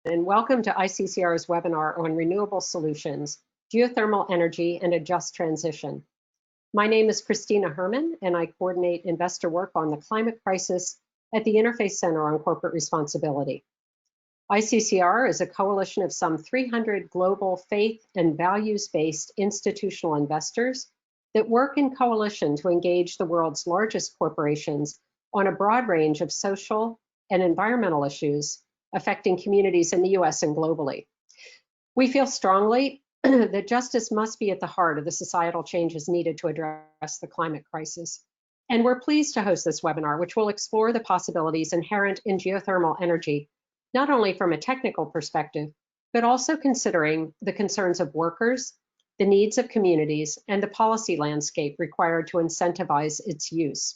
and welcome to ICCR's webinar on renewable solutions, geothermal energy, and a just transition. My name is Christina Herman, and I coordinate investor work on the climate crisis at the Interfaith Center on Corporate Responsibility. ICCR is a coalition of some 300 global faith and values-based institutional investors that work in coalition to engage the world's largest corporations on a broad range of social and environmental issues affecting communities in the US and globally. We feel strongly that justice must be at the heart of the societal changes needed to address the climate crisis. And we're pleased to host this webinar, which will explore the possibilities inherent in geothermal energy, not only from a technical perspective, but also considering the concerns of workers, the needs of communities, and the policy landscape required to incentivize its use.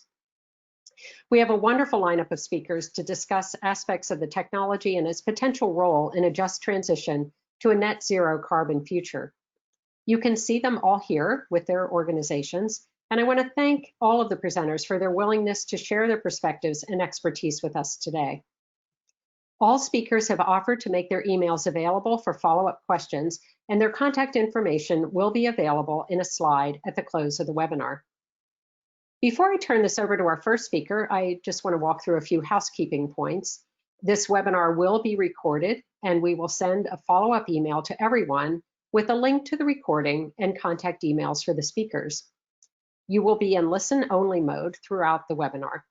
We have a wonderful lineup of speakers to discuss aspects of the technology and its potential role in a just transition to a net zero carbon future. You can see them all here with their organizations, and I want to thank all of the presenters for their willingness to share their perspectives and expertise with us today. All speakers have offered to make their emails available for follow-up questions, and their contact information will be available in a slide at the close of the webinar. Before I turn this over to our first speaker, I just want to walk through a few housekeeping points. This webinar will be recorded, and we will send a follow-up email to everyone with a link to the recording and contact emails for the speakers. You will be in listen-only mode throughout the webinar.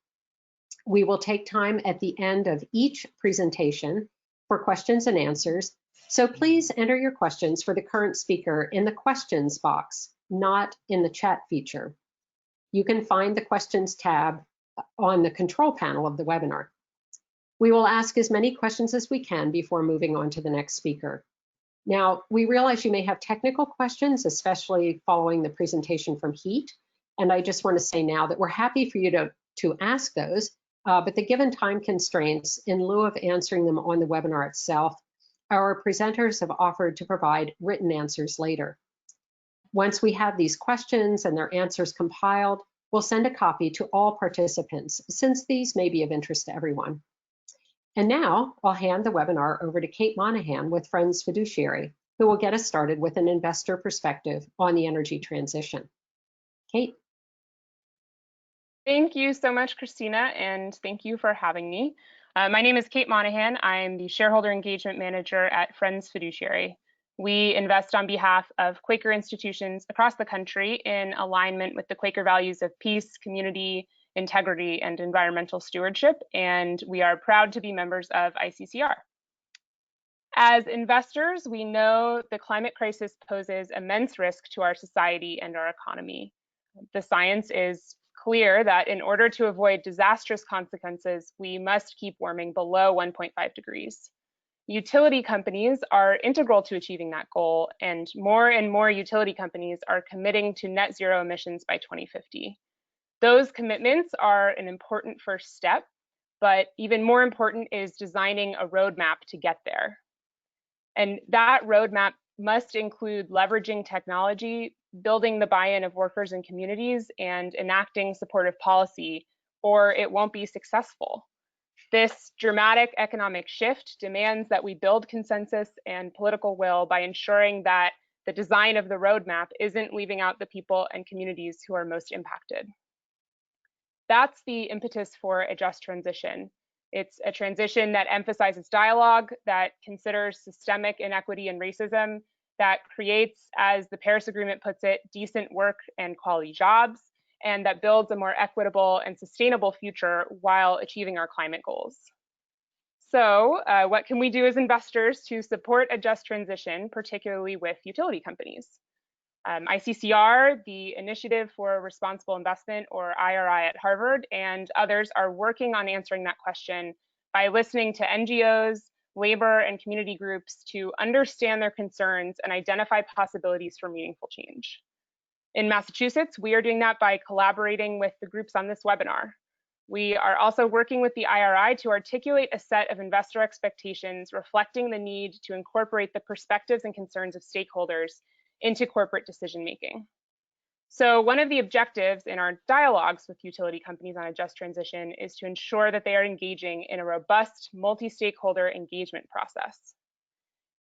We will take time at the end of each presentation for questions and answers, so please enter your questions for the current speaker in the questions box, not in the chat feature. You can find the questions tab on the control panel of the webinar. We will ask as many questions as we can before moving on to the next speaker. Now, we realize you may have technical questions, especially following the presentation from HEAT, and I just want to say now that we're happy for you to ask those, but the given time constraints, in lieu of answering them on the webinar itself, our presenters have offered to provide written answers later. Once we have these questions and their answers compiled, we'll send a copy to all participants, since these may be of interest to everyone. And now I'll hand the webinar over to Kate Monahan with Friends Fiduciary, who will get us started with an investor perspective on the energy transition. Kate. Thank you so much, Christina, and thank you for having me. My name is Kate Monahan. I'm the Shareholder Engagement Manager at Friends Fiduciary. We invest on behalf of Quaker institutions across the country in alignment with the Quaker values of peace, community, integrity, and environmental stewardship, and we are proud to be members of ICCR. As investors, we know the climate crisis poses immense risk to our society and our economy. The science is clear that in order to avoid disastrous consequences, we must keep warming below 1.5 degrees. Utility companies are integral to achieving that goal, and more utility companies are committing to net zero emissions by 2050. Those commitments are an important first step, but even more important is designing a roadmap to get there. And that roadmap must include leveraging technology, building the buy-in of workers and communities, and enacting supportive policy, or it won't be successful. This dramatic economic shift demands that we build consensus and political will by ensuring that the design of the roadmap isn't leaving out the people and communities who are most impacted. That's the impetus for a just transition. It's a transition that emphasizes dialogue, that considers systemic inequity and racism, that creates, as the Paris Agreement puts it, decent work and quality jobs, and that builds a more equitable and sustainable future while achieving our climate goals. So what can we do as investors to support a just transition, particularly with utility companies? ICCR, the Initiative for Responsible Investment, or IRI at Harvard, and others are working on answering that question by listening to NGOs, labor and community groups to understand their concerns and identify possibilities for meaningful change. In Massachusetts, we are doing that by collaborating with the groups on this webinar. We are also working with the IRI to articulate a set of investor expectations reflecting the need to incorporate the perspectives and concerns of stakeholders into corporate decision-making. So one of the objectives in our dialogues with utility companies on a just transition is to ensure that they are engaging in a robust multi-stakeholder engagement process.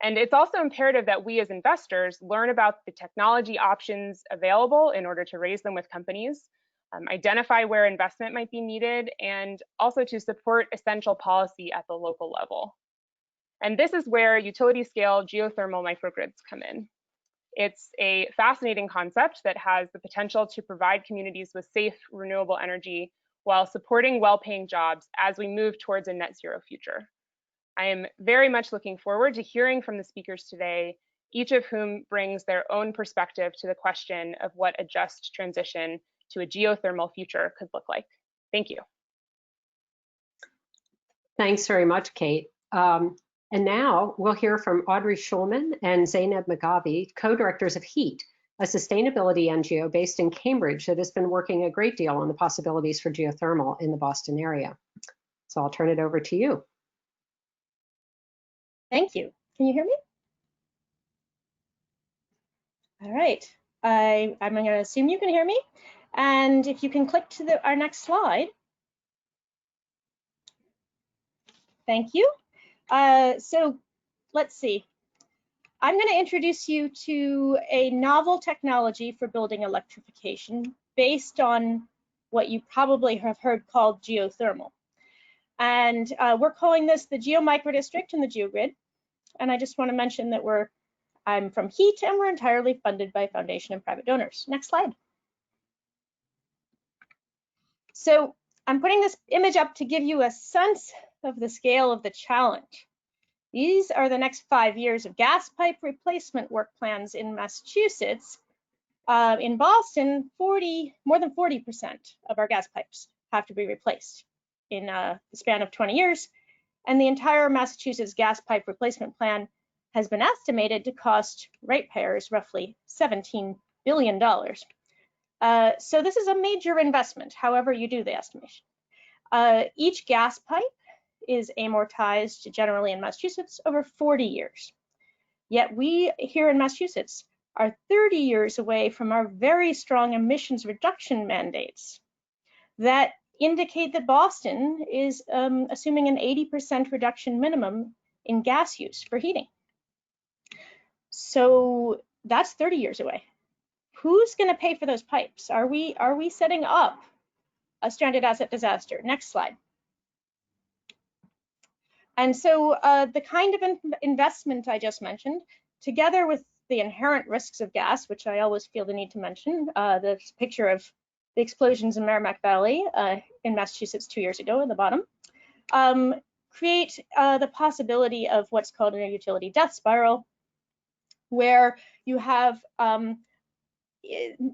And it's also imperative that we as investors learn about the technology options available in order to raise them with companies, identify where investment might be needed, and also to support essential policy at the local level. And this is where utility scale geothermal microgrids come in. It's a fascinating concept that has the potential to provide communities with safe, renewable energy while supporting well-paying jobs as we move towards a net zero future. I am very much looking forward to hearing from the speakers today, each of whom brings their own perspective to the question of what a just transition to a geothermal future could look like. Thank you. Thanks very much, Kate. And now we'll hear from Audrey Schulman and Zainab Magabi, co-directors of HEAT, a sustainability NGO based in Cambridge that has been working a great deal on the possibilities for geothermal in the Boston area. So I'll turn it over to you. Thank you. Can you hear me? All right. I'm going to assume you can hear me. And if you can click to our next slide. Thank you. So let's see. I'm going to introduce you to a novel technology for building electrification based on what you probably have heard called geothermal. And we're calling this the geomicrodistrict and the geogrid. And I just want to mention that I'm from HEAT and we're entirely funded by foundation and private donors. Next slide. So I'm putting this image up to give you a sense of the scale of the challenge. These are the next 5 years of gas pipe replacement work plans in Massachusetts. In Boston, more than 40% of our gas pipes have to be replaced in the span of 20 years. And the entire Massachusetts gas pipe replacement plan has been estimated to cost ratepayers roughly $17 billion. So this is a major investment, however you do the estimation. Each gas pipe is amortized generally in Massachusetts over 40 years. Yet we here in Massachusetts are 30 years away from our very strong emissions reduction mandates that indicate that Boston is assuming an 80% reduction minimum in gas use for heating. So that's 30 years away. Who's going to pay for those pipes? Are we setting up a stranded asset disaster? Next slide. And so the kind of investment I just mentioned, together with the inherent risks of gas, which I always feel the need to mention, the picture of the explosions in Merrimack Valley in Massachusetts 2 years ago at the bottom, create the possibility of what's called a utility death spiral, where you have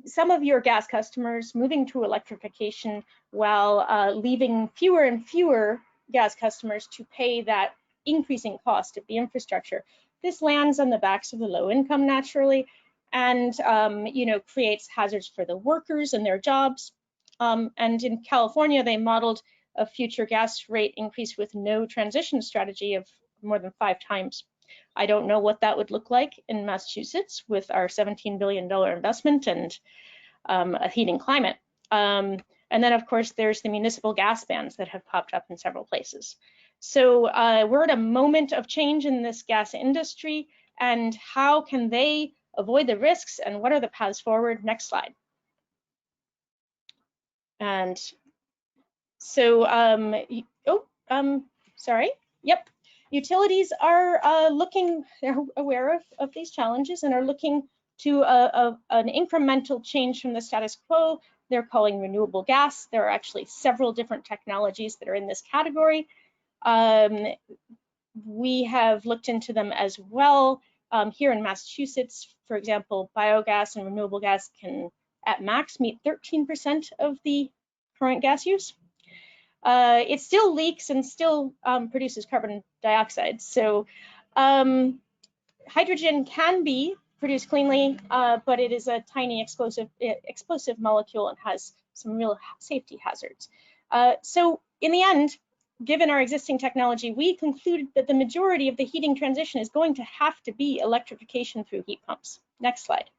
some of your gas customers moving to electrification while leaving fewer and fewer gas customers to pay that increasing cost of the infrastructure. This lands on the backs of the low income naturally, and creates hazards for the workers and their jobs. And in California, they modeled a future gas rate increase with no transition strategy of more than 5 times. I don't know what that would look like in Massachusetts with our $17 billion investment and a heating climate. And then, of course, there's the municipal gas bans that have popped up in several places. So we're at a moment of change in this gas industry, and how can they avoid the risks, and what are the paths forward? Next slide. And so, sorry, yep. Utilities are they're aware of these challenges and are looking to an incremental change from the status quo. They're calling renewable gas. There are actually several different technologies that are in this category. We have looked into them as well. Here in Massachusetts, for example, biogas and renewable gas can at max meet 13% of the current gas use. It still leaks and still produces carbon dioxide. So hydrogen can be produced cleanly, but it is a tiny explosive molecule and has some real safety hazards. So in the end, given our existing technology, we concluded that the majority of the heating transition is going to have to be electrification through heat pumps. Next slide.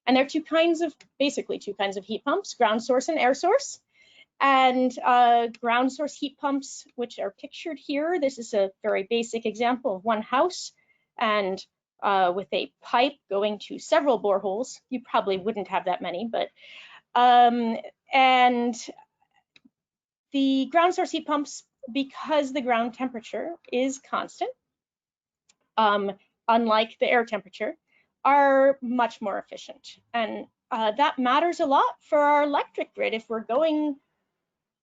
And there are basically two kinds of heat pumps, ground source and air source. And ground source heat pumps, which are pictured here. This is a very basic example of one house, and with a pipe going to several boreholes. You probably wouldn't have that many, but and the ground source heat pumps, because the ground temperature is constant, unlike the air temperature, are much more efficient. And that matters a lot for our electric grid. If we're going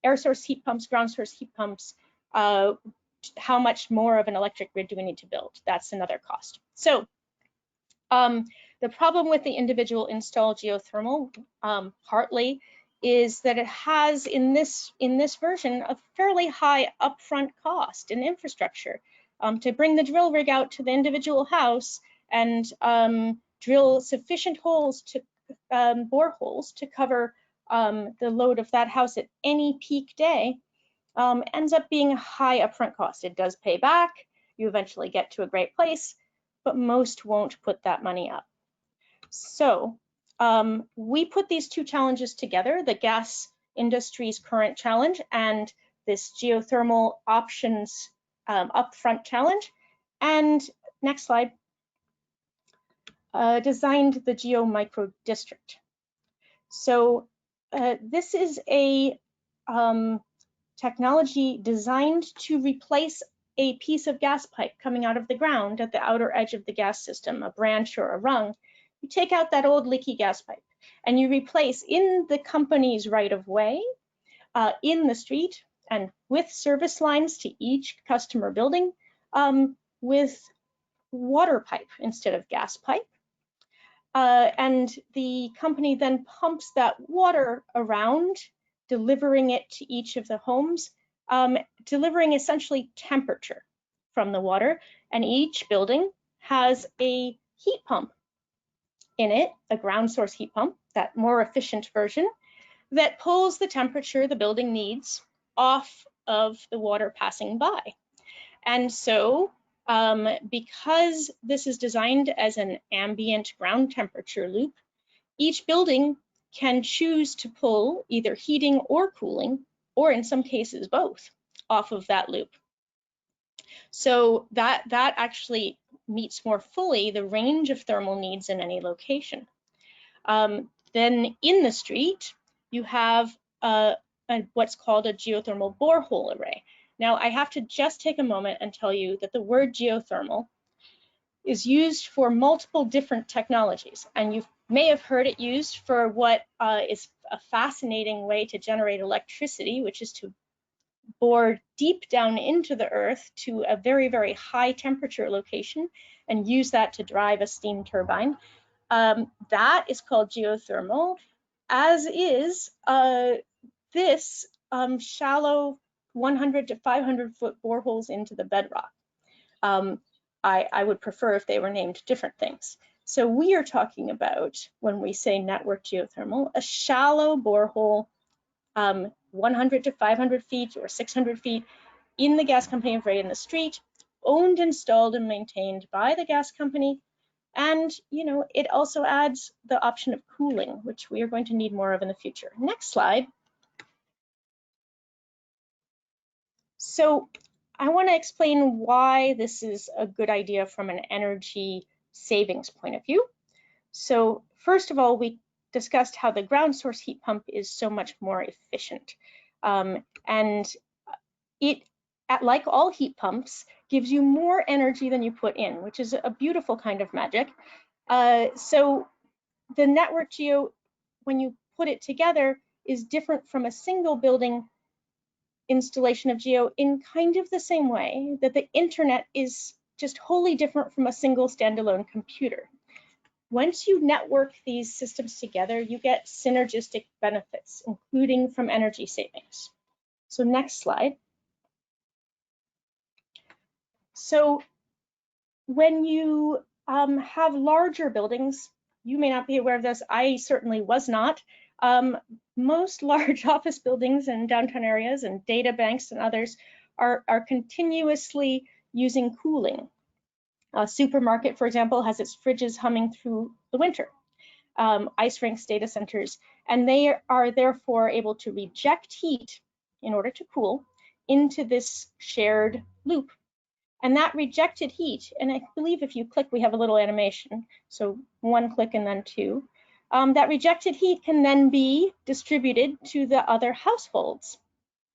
air source heat pumps, ground source heat pumps, how much more of an electric grid do we need to build? That's another cost. So the problem with the individual installed geothermal, partly, is that it has in this version a fairly high upfront cost in infrastructure to bring the drill rig out to the individual house and drill sufficient holes to boreholes to cover the load of that house at any peak day. Ends up being a high upfront cost. It does pay back. You eventually get to a great place, but most won't put that money up. So we put these two challenges together, the gas industry's current challenge and this geothermal options upfront challenge. And next slide, designed the Geo Micro District. So this is a technology designed to replace a piece of gas pipe coming out of the ground at the outer edge of the gas system, a branch or a rung. You take out that old leaky gas pipe and you replace in the company's right of way, in the street, and with service lines to each customer building, with water pipe instead of gas pipe. And the company then pumps that water around, delivering it to each of the homes, delivering essentially temperature from the water. And each building has a heat pump in it, a ground source heat pump, that more efficient version, that pulls the temperature the building needs off of the water passing by. And so because this is designed as an ambient ground temperature loop, each building can choose to pull either heating or cooling, or in some cases both, off of that loop. So that actually meets more fully the range of thermal needs in any location. Then in the street, you have what's called a geothermal borehole array. Now, I have to just take a moment and tell you that the word geothermal is used for multiple different technologies, and you may have heard it used for what is a fascinating way to generate electricity, which is to bore deep down into the earth to a very, very high temperature location and use that to drive a steam turbine. That is called geothermal, as is this shallow 100 to 500 foot boreholes into the bedrock. I would prefer if they were named different things. So we are talking about, when we say network geothermal, a shallow borehole 100 to 500 feet or 600 feet in the gas company of right in the street, owned, installed, and maintained by the gas company. And, you know, it also adds the option of cooling, which we are going to need more of in the future. Next slide. So I want to explain why this is a good idea from an energy savings point of view. So first of all, we discussed how the ground source heat pump is so much more efficient. And it, like all heat pumps, gives you more energy than you put in, which is a beautiful kind of magic. So the network geo, when you put it together, is different from a single building installation of geo in kind of the same way that the internet is just wholly different from a single standalone computer. Once you network these systems together, you get synergistic benefits, including from energy savings. So next slide. So when you have larger buildings, you may not be aware of this, I certainly was not. Most large office buildings in downtown areas and data banks and others are continuously using cooling. A supermarket, for example, has its fridges humming through the winter. ice rinks, data centers, and they are therefore able to reject heat in order to cool into this shared loop. And that rejected heat, and I believe if you click, we have a little animation, so 1 click and then 2, that rejected heat can then be distributed to the other households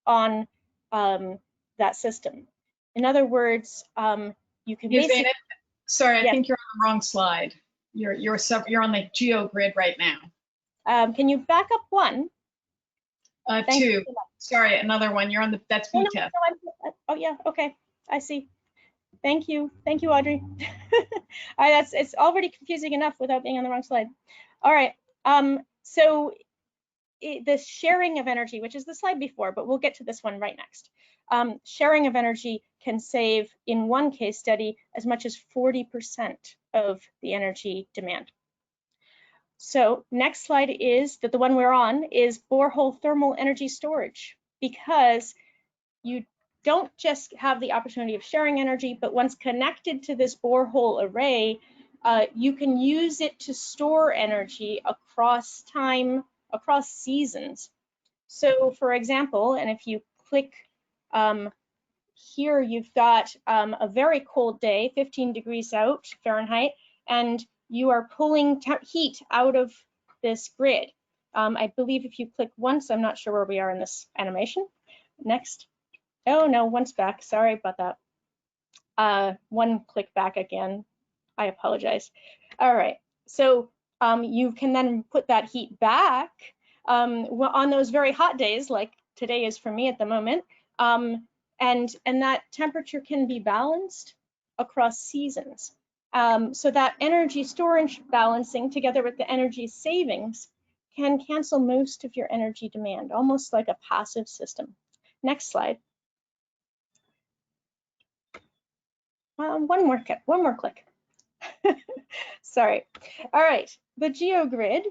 on that system. In other words, you can basically— Sorry, I Yes. think you're on the wrong slide. You're on the GeoGrid right now. can you back up 1? Thank 2. you. Sorry, another one. You're on the, that's No, VTEP. oh yeah, okay, I see. Thank you, Audrey. All right, it's already confusing enough without being on the wrong slide. All right, so the sharing of energy, which is the slide before, but we'll get to this one right next. Sharing of energy can save, in one case study, as much as 40% of the energy demand. So next slide is that the one we're on is borehole thermal energy storage, because you don't just have the opportunity of sharing energy, but once connected to this borehole array, you can use it to store energy across time, across seasons. So for example, and if you click here, you've got a very cold day, 15 degrees out Fahrenheit, and you are pulling heat out of this grid. I believe if you click once, I'm not sure where we are in this animation. Next. Oh no, once back, sorry about that. 1 click back again, I apologize. All right, so you can then put that heat back on those very hot days, like today is for me at the moment, and that temperature can be balanced across seasons. So that energy storage balancing together with the energy savings can cancel most of your energy demand, almost like a passive system. Next slide. One more click. Sorry. All right, the GeoGrid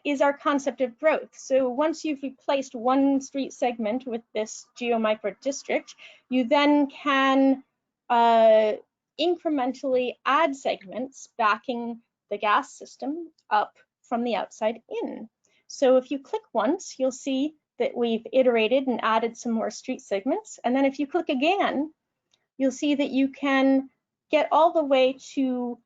is our concept of growth. So once you've replaced one street segment with this geomicro district, you then can incrementally add segments backing the gas system up from the outside in. So if you click once, you'll see that we've iterated and added some more street segments. And then if you click again, you'll see that you can get all the way to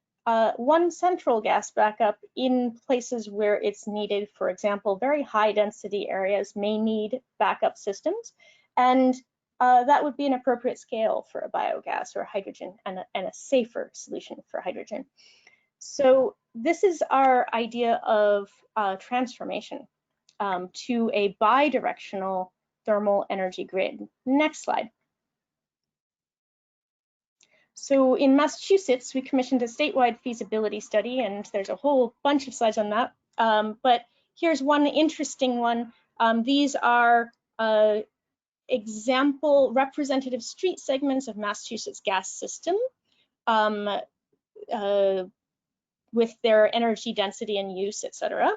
one central gas backup in places where it's needed. For example, very high density areas may need backup systems, and that would be an appropriate scale for a biogas or hydrogen, and a safer solution for hydrogen. So this is our idea of transformation to a bidirectional thermal energy grid. Next slide. So in Massachusetts, we commissioned a statewide feasibility study, and there's a whole bunch of slides on that. But here's one interesting one. These are example representative street segments of Massachusetts gas system with their energy density and use, etc.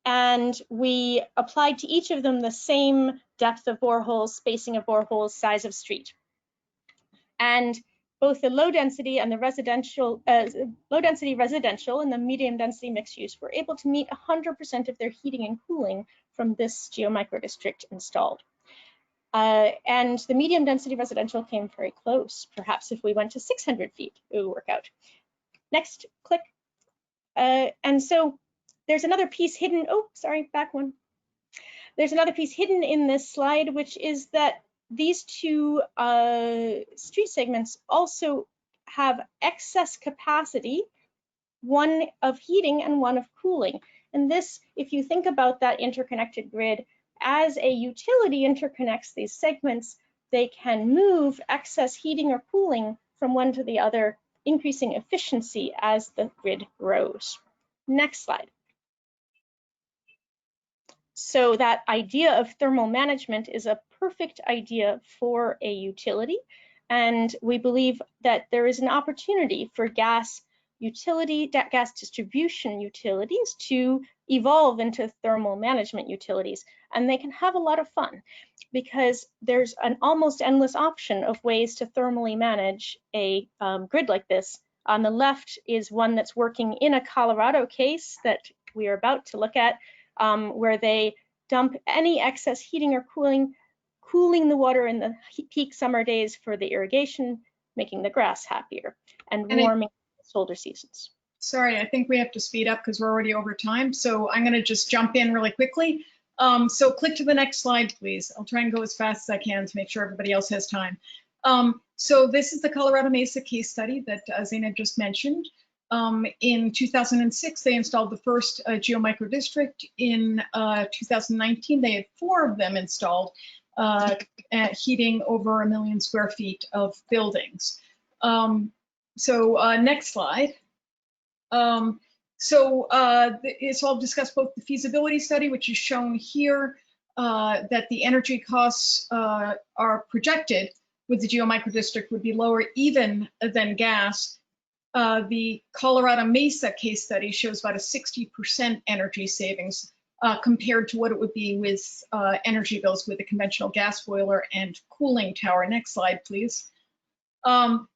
And we applied to each of them the same depth of boreholes, spacing of boreholes, size of street. And both the low density and the residential, low density residential and the medium density mixed use were able to meet 100% of their heating and cooling from this geomicro district installed. And the medium density residential came very close. Perhaps if we went to 600 feet, it would work out. Next, click. And so there's another piece hidden. Oh, sorry, back one. There's another piece hidden in this slide, which is that these two street segments also have excess capacity, one of heating and one of cooling. And this, if you think about that interconnected grid, as a utility interconnects these segments, they can move excess heating or cooling from one to the other, increasing efficiency as the grid grows. Next slide. So that idea of thermal management is a perfect idea for a utility, and we believe that there is an opportunity for gas distribution utilities to evolve into thermal management utilities, and they can have a lot of fun because there's an almost endless option of ways to thermally manage a grid like this On the left is one that's working in a Colorado case that we are about to look at, where they dump any excess heating or cooling the water in the peak summer days for the irrigation, making the grass happier, and warming the shoulder seasons. Sorry, I think we have to speed up because we're already over time. So I'm going to just jump in really quickly. So click to the next slide, please. I'll try and go as fast as I can to make sure everybody else has time. So this is the Colorado Mesa case study that Zainab just mentioned. In 2006, they installed the first geomicro district. In 2019, they had 4 of them installed, heating over 1 million square feet of buildings. Next slide. So I'll discuss both the feasibility study, which is shown here, that the energy costs are projected with the geomicro district would be lower even than gas. The Colorado Mesa case study shows about a 60% energy savings compared to what it would be with energy bills with a conventional gas boiler and cooling tower. Next slide, please. Cooling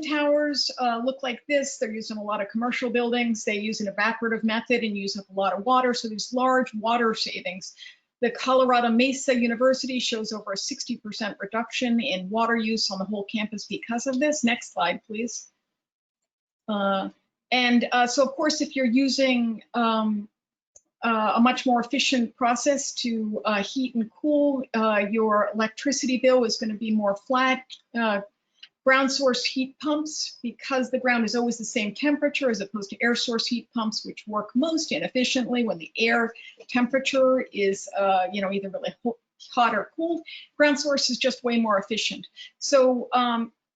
towers look like this. They're used in a lot of commercial buildings. They use an evaporative method and use up a lot of water, so there's large water savings. The Colorado Mesa University shows over a 60% reduction in water use on the whole campus because of this. Next slide, please. So of course, if you're using a much more efficient process to heat and cool, your electricity bill is going to be more flat. Ground source heat pumps, because the ground is always the same temperature as opposed to air source heat pumps, which work most inefficiently when the air temperature is either really hot or cold. Ground source is just way more efficient. So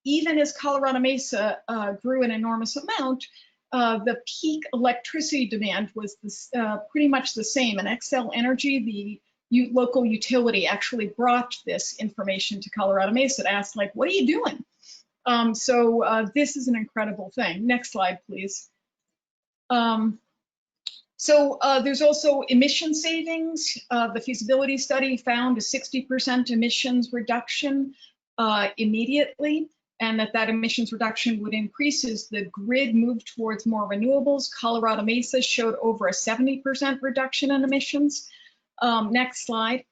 even as Colorado Mesa grew an enormous amount, the peak electricity demand was pretty much the same. And Xcel Energy, the local utility, actually brought this information to Colorado Mesa to ask, like, what are you doing? This is an incredible thing. Next slide, please. There's also emission savings. The feasibility study found a 60% emissions reduction immediately, and that emissions reduction would increase as the grid moved towards more renewables. Colorado Mesa showed over a 70% reduction in emissions. Next slide.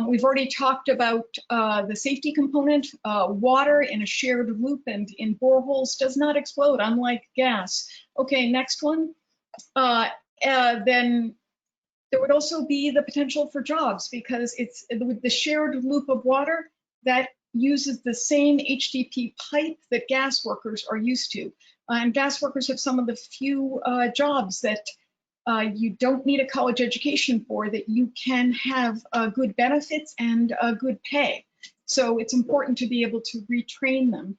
We've already talked about the safety component. Water in a shared loop and in boreholes does not explode, unlike gas. Okay, next one. Then there would also be the potential for jobs, because it's with the shared loop of water that uses the same HDP pipe that gas workers are used to. And gas workers have some of the few jobs that you don't need a college education for, that you can have good benefits and good pay. So it's important to be able to retrain them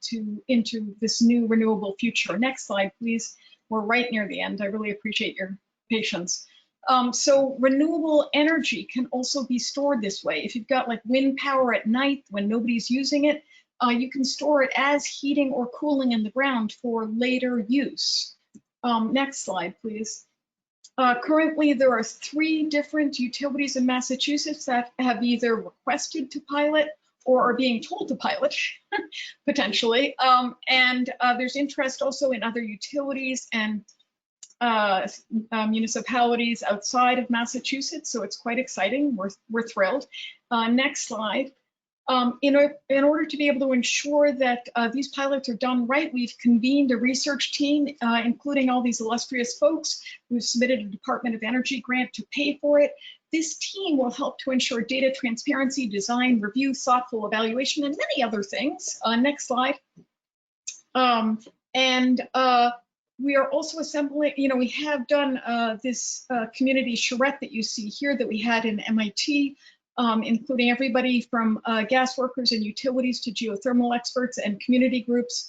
into this new renewable future. Next slide, please. We're right near the end. I really appreciate your patience. So renewable energy can also be stored this way. If you've got like wind power at night when nobody's using it, you can store it as heating or cooling in the ground for later use. Next slide, please. Currently, there are 3 different utilities in Massachusetts that have either requested to pilot or are being told to pilot, potentially. There's interest also in other utilities and municipalities outside of Massachusetts, so it's quite exciting. We're thrilled. Next slide. In order to be able to ensure that these pilots are done right, we've convened a research team, including all these illustrious folks. We've submitted a Department of Energy grant to pay for it. This team will help to ensure data transparency, design, review, thoughtful evaluation, and many other things. Next slide. We are also assembling, we have done this community charrette that you see here that we had in MIT, including everybody from gas workers and utilities to geothermal experts and community groups.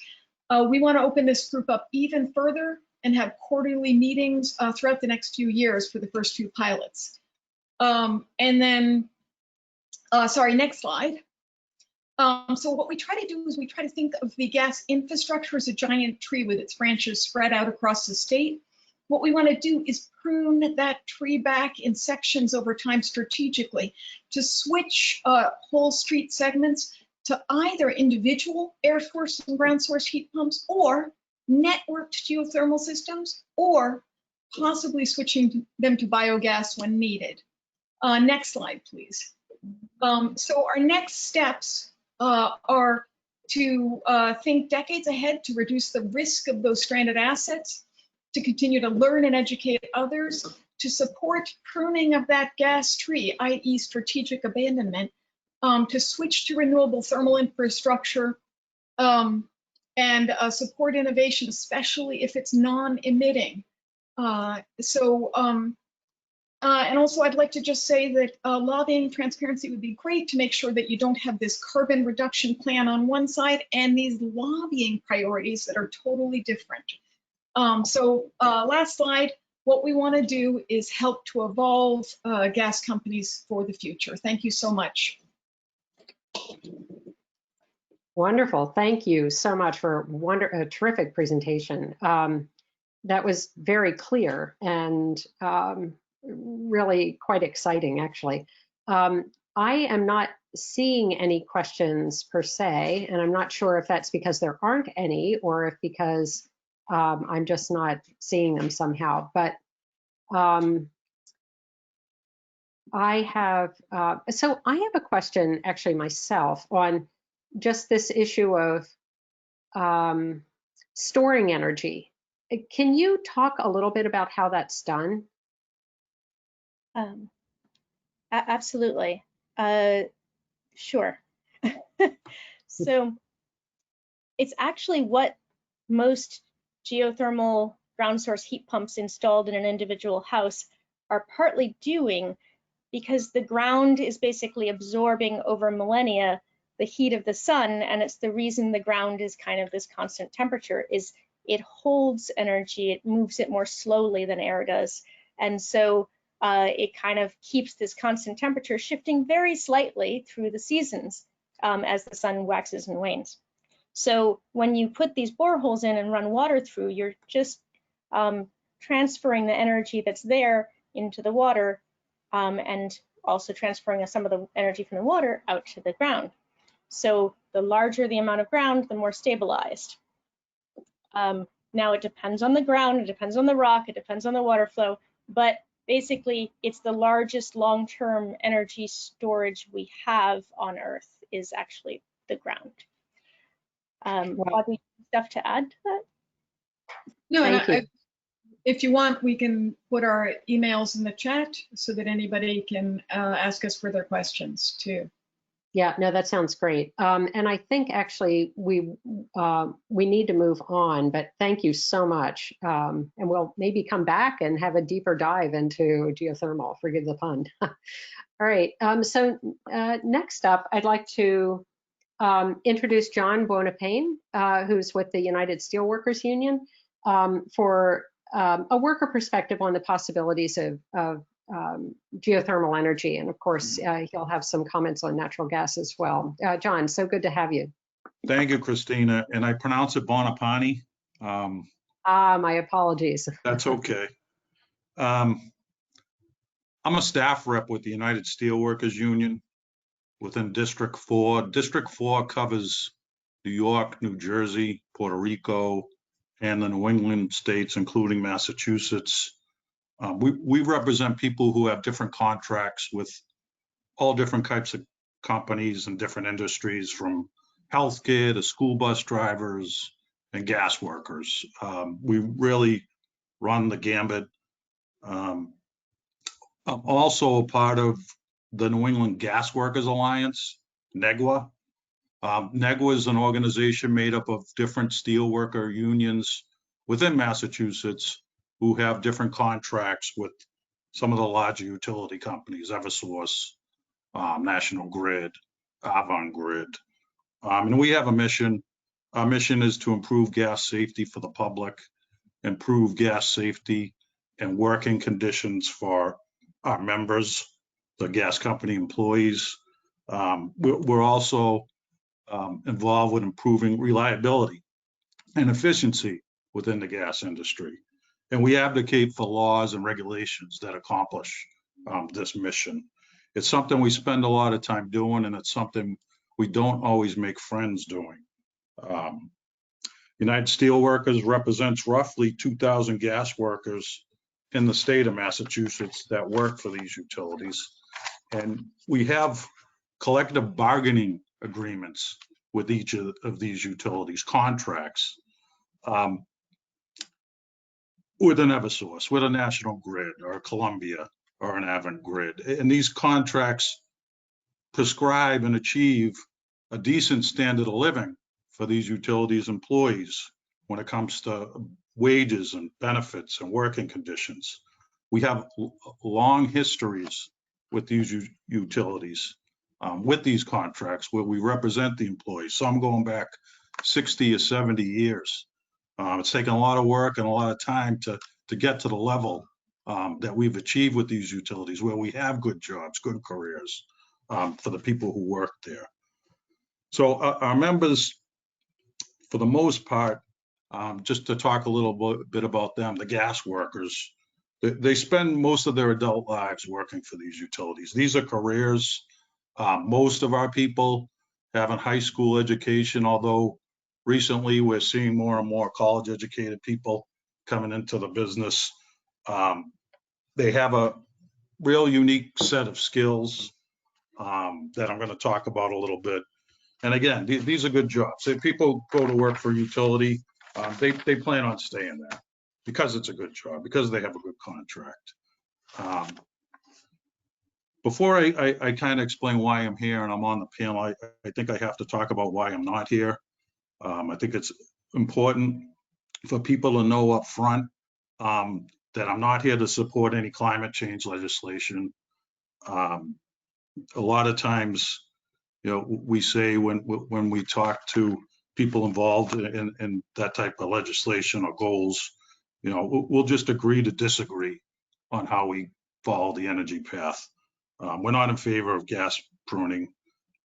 We want to open this group up even further and have quarterly meetings throughout the next few years for the first 2 pilots. Sorry, next slide. So what we try to do is we try to think of the gas infrastructure as a giant tree with its branches spread out across the state. What we want to do is prune that tree back in sections over time strategically to switch whole street segments to either individual air source and ground source heat pumps or networked geothermal systems, or possibly switching them to biogas when needed. Next slide, please. So our next steps are to think decades ahead to reduce the risk of those stranded assets, to continue to learn and educate others, to support pruning of that gas tree, i.e. strategic abandonment, to switch to renewable thermal infrastructure, and support innovation, especially if it's non-emitting. And also I'd like to just say that lobbying transparency would be great to make sure that you don't have this carbon reduction plan on one side and these lobbying priorities that are totally different. Last slide, what we want to do is help to evolve gas companies for the future. Thank you so much. Wonderful. Thank you so much for a terrific presentation. That was very clear and really quite exciting, actually. I am not seeing any questions per se, and I'm not sure if that's because there aren't any or if because I'm just not seeing them somehow. But I have a question actually myself on just this issue of storing energy. Can you talk a little bit about how that's done? Absolutely. Sure. So it's actually what most geothermal ground source heat pumps installed in an individual house are partly doing, because the ground is basically absorbing over millennia the heat of the sun, and it's the reason the ground is kind of this constant temperature, is it holds energy, it moves it more slowly than air does. And so it kind of keeps this constant temperature shifting very slightly through the seasons as the sun waxes and wanes. So when you put these boreholes in and run water through, you're just transferring the energy that's there into the water, and also transferring some of the energy from the water out to the ground. So the larger the amount of ground, the more stabilized. Now it depends on the ground, it depends on the rock, it depends on the water flow, but basically it's the largest long-term energy storage we have on Earth is actually the ground. Audrey, stuff to add to that? No, Thank you. If you want, we can put our emails in the chat so that anybody can ask us further questions too. Yeah, no, that sounds great. And I think actually we need to move on, but thank you so much. And we'll maybe come back and have a deeper dive into geothermal, forgive the pun. All right, so next up, I'd like to introduce John Bonapane, who's with the United Steelworkers Union, for a worker perspective on the possibilities of geothermal energy. And of course, he'll have some comments on natural gas as well. John, so good to have you. Thank you, Christina. And I pronounce it Bonapane. My apologies. That's okay. I'm a staff rep with the United Steelworkers Union within District 4. District 4 covers New York, New Jersey, Puerto Rico, and the New England states, including Massachusetts. We represent people who have different contracts with all different types of companies and different industries, from healthcare to school bus drivers and gas workers. We really run the gambit. I'm also a part of the New England Gas Workers Alliance, NEGWA. NEGWA is an organization made up of different steelworker unions within Massachusetts who have different contracts with some of the larger utility companies, Eversource, National Grid, Avangrid. And we have a mission. Our mission is to improve gas safety for the public, improve gas safety and working conditions for our members, the gas company employees. We're also involved with improving reliability and efficiency within the gas industry. And we advocate for laws and regulations that accomplish this mission. It's something we spend a lot of time doing, and it's something we don't always make friends doing. United Steelworkers represents roughly 2,000 gas workers in the state of Massachusetts that work for these utilities. And we have collective bargaining agreements with each of these utilities, contracts, with an Eversource, with a National Grid, or a Columbia, or an Avent Grid. And these contracts prescribe and achieve a decent standard of living for these utilities employees when it comes to wages and benefits and working conditions. We have long histories with these utilities, with these contracts where we represent the employees, some going back 60 or 70 years. It's taken a lot of work and a lot of time to get to the level that we've achieved with these utilities, where we have good jobs, good careers for the people who work there. So our members, for the most part, just to talk a little bit about them, the gas workers, they spend most of their adult lives working for these utilities. These are careers. Most of our people have a high school education, although recently we're seeing more and more college educated people coming into the business. They have a real unique set of skills that I'm going to talk about a little bit. And again, these are good jobs. If people go to work for a utility, they plan on staying there because it's a good job, because they have a good contract. Before I kind of explain why I'm here and I'm on the panel, I think I have to talk about why I'm not here. I think it's important for people to know up front that I'm not here to support any climate change legislation. A lot of times, we say when we talk to people involved in that type of legislation or goals, we'll just agree to disagree on how we follow the energy path. We're not in favor of gas pruning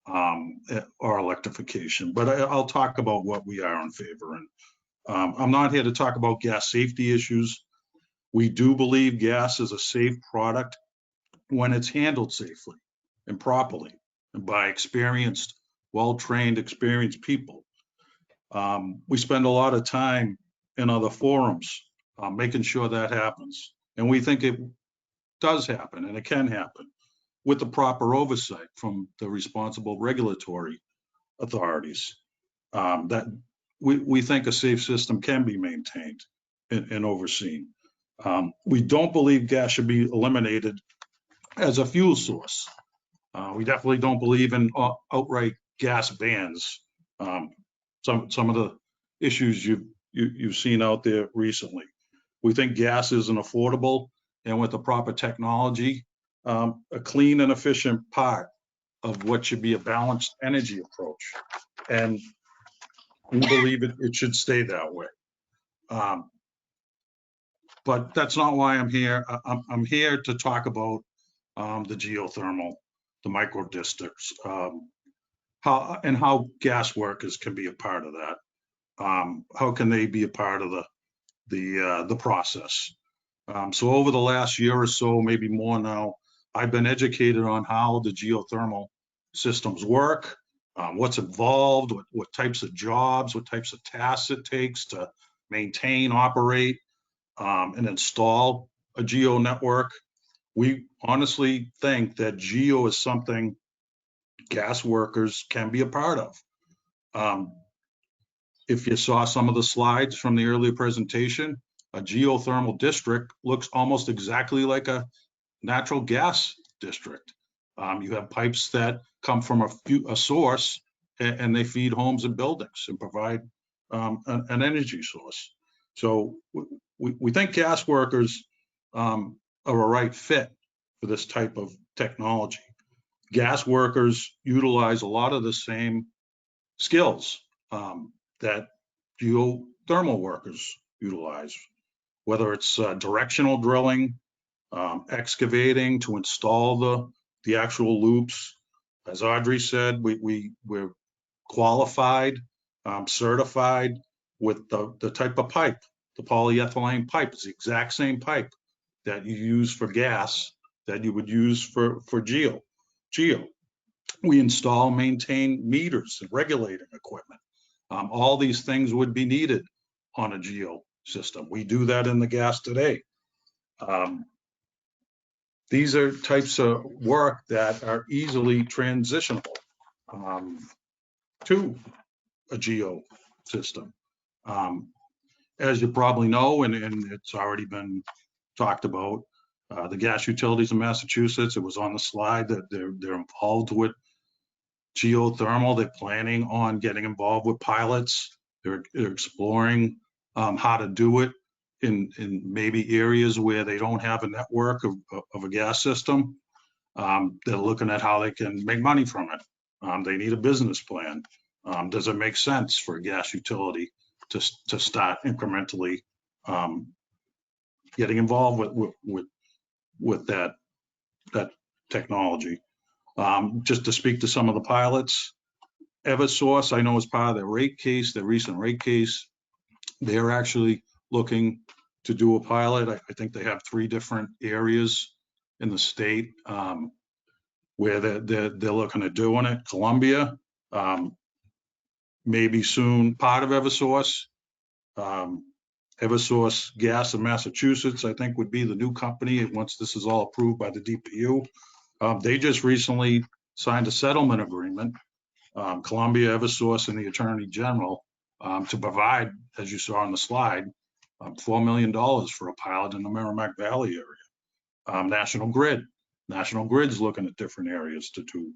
or electrification, but I'll talk about what we are in favor in. I'm not here to talk about gas safety issues. We do believe gas is a safe product when it's handled safely and properly and by experienced, well-trained, experienced people. We spend a lot of time in other forums making sure that happens. And we think it does happen and it can happen with the proper oversight from the responsible regulatory authorities. That we think a safe system can be maintained and overseen. We don't believe gas should be eliminated as a fuel source. We definitely don't believe in outright gas bans. Some of the issues you've seen out there recently. We think gas is an affordable and with the proper technology, a clean and efficient part of what should be a balanced energy approach. And we believe it should stay that way. But that's not why I'm here. I'm here to talk about the geothermal, the micro districts, how gas workers can be a part of that. How can they be a part of the process? So over the last year or so, maybe more now, I've been educated on how the geothermal systems work, what's involved, what types of jobs, what types of tasks it takes to maintain, operate, and install a geo network. We honestly think that geo is something gas workers can be a part of. If you saw some of the slides from the earlier presentation, a geothermal district looks almost exactly like a natural gas district. You have pipes that come from a source and they feed homes and buildings and provide an energy source. So we think gas workers are a right fit for this type of technology. Gas workers utilize a lot of the same skills that geothermal workers utilize, whether it's directional drilling, excavating to install the actual loops. As Audrey said, we're qualified, certified with the type of pipe. The polyethylene pipe is the exact same pipe that you use for gas that you would use for geo. We install, maintain meters and regulating equipment. All these things would be needed on a geo system. We do that in the gas today. These are types of work that are easily transitionable to a geo system. As you probably know, and it's already been talked about, the gas utilities in Massachusetts, it was on the slide that they're involved with geothermal. They're planning on getting involved with pilots. They're exploring how to do it in maybe areas where they don't have a network of a gas system. They're looking at how they can make money from it. They need a business plan. Does it make sense for a gas utility to start incrementally getting involved with that technology? Just to speak to some of the pilots, Eversource, I know as part of their rate case, their recent rate case, they're actually looking to do a pilot. I think they have 3 different areas in the state where they're looking at doing it. Columbia, maybe soon part of Eversource. Eversource Gas in Massachusetts, I think, would be the new company once this is all approved by the DPU. They just recently signed a settlement agreement, Columbia, Eversource, and the Attorney General, to provide, as you saw on the slide, $4 million for a pilot in the Merrimack Valley area. National Grid's looking at different areas to do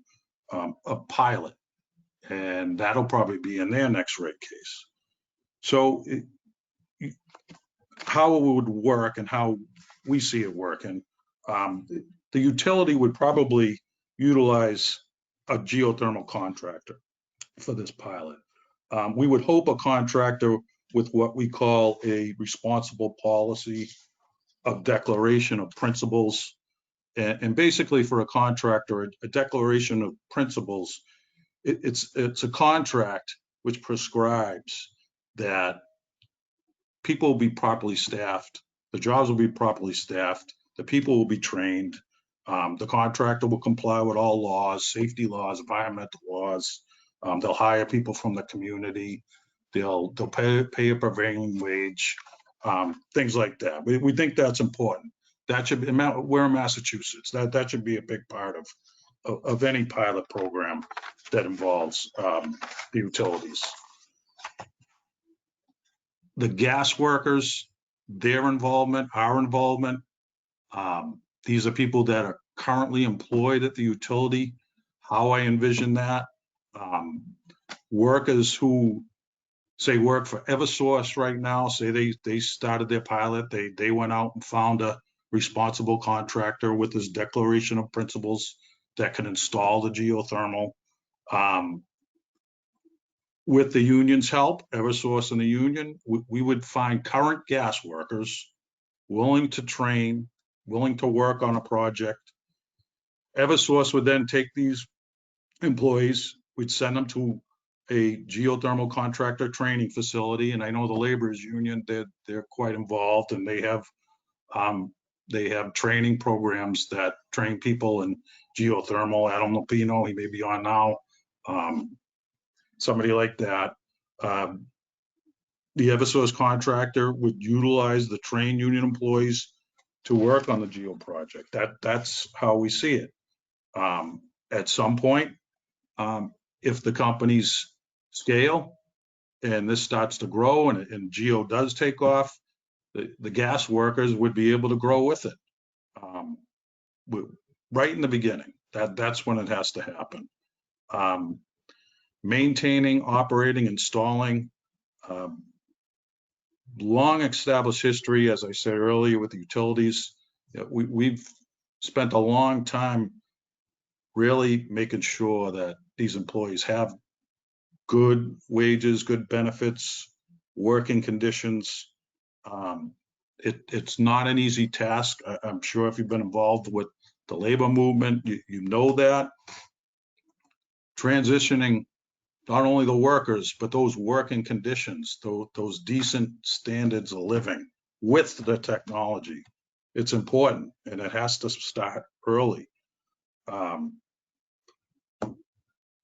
a pilot, and that'll probably be in their next rate case. So how it would work and how we see it working, the utility would probably utilize a geothermal contractor for this pilot. We would hope a contractor with what we call a responsible policy of declaration of principles. And basically for a contractor, a declaration of principles, it's a contract which prescribes that people will be properly staffed, the jobs will be properly staffed, the people will be trained, the contractor will comply with all laws, safety laws, environmental laws. They'll hire people from the community. They'll pay a prevailing wage, things like that. We think that's important. That should be, we're in Massachusetts. That should be a big part of any pilot program that involves the utilities. The gas workers, their involvement, our involvement. These are people that are currently employed at the utility. How I envision that. Workers who say work for Eversource right now, say they started their pilot, they went out and found a responsible contractor with this declaration of principles that can install the geothermal. With the union's help, Eversource and the union, we would find current gas workers willing to train, willing to work on a project. Eversource would then take these employees, we'd send them to a geothermal contractor training facility. And I know the laborers union, they're quite involved, and they have training programs that train people in geothermal. Adam Lupino, he may be on now. Somebody like that. The Eversource contractor would utilize the trained union employees to work on the geo project. That's how we see it. At some point, if the companies scale and this starts to grow and geo does take off, the gas workers would be able to grow with it. Right in the beginning, that's when it has to happen. Maintaining, operating, installing, long established history, as I said earlier, with the utilities. We've spent a long time really making sure that these employees have good wages, good benefits, working conditions. It's not an easy task. I'm sure if you've been involved with the labor movement, you know that. Transitioning not only the workers, but those working conditions, those decent standards of living with the technology. It's important, and it has to start early.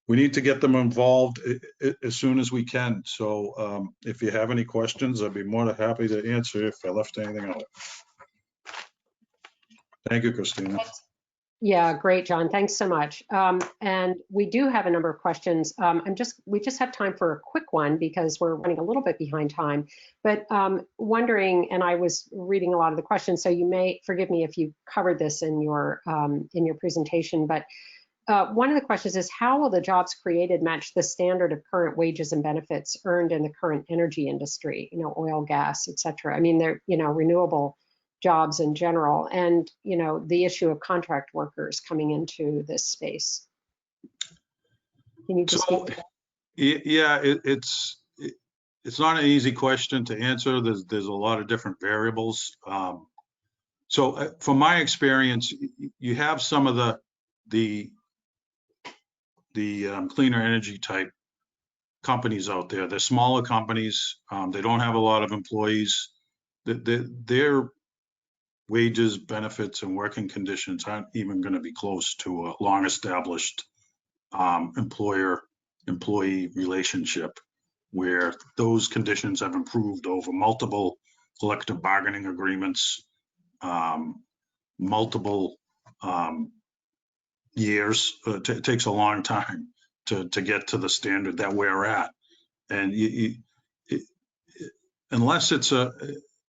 we need to get them involved as soon as we can. So if you have any questions, I'd be more than happy to answer if I left anything out. Thank you, Christina. Yeah, great, John. Thanks so much. And we do have a number of questions. We just have time for a quick one because we're running a little bit behind time. But wondering, and I was reading a lot of the questions, so you may forgive me if you covered this in your presentation. But one of the questions is, how will the jobs created match the standard of current wages and benefits earned in the current energy industry? You know, oil, gas, et cetera. I mean, they're renewable jobs in general, and the issue of contract workers coming into this space. Can you just speak to that? Yeah, it's not an easy question to answer. There's a lot of different variables. So from my experience, you have some of the cleaner energy type companies out there. They're smaller companies. They don't have a lot of employees. Their wages, benefits, and working conditions aren't even going to be close to a long-established employer-employee relationship, where those conditions have improved over multiple collective bargaining agreements, multiple years. It takes a long time to get to the standard that we're at. And unless it's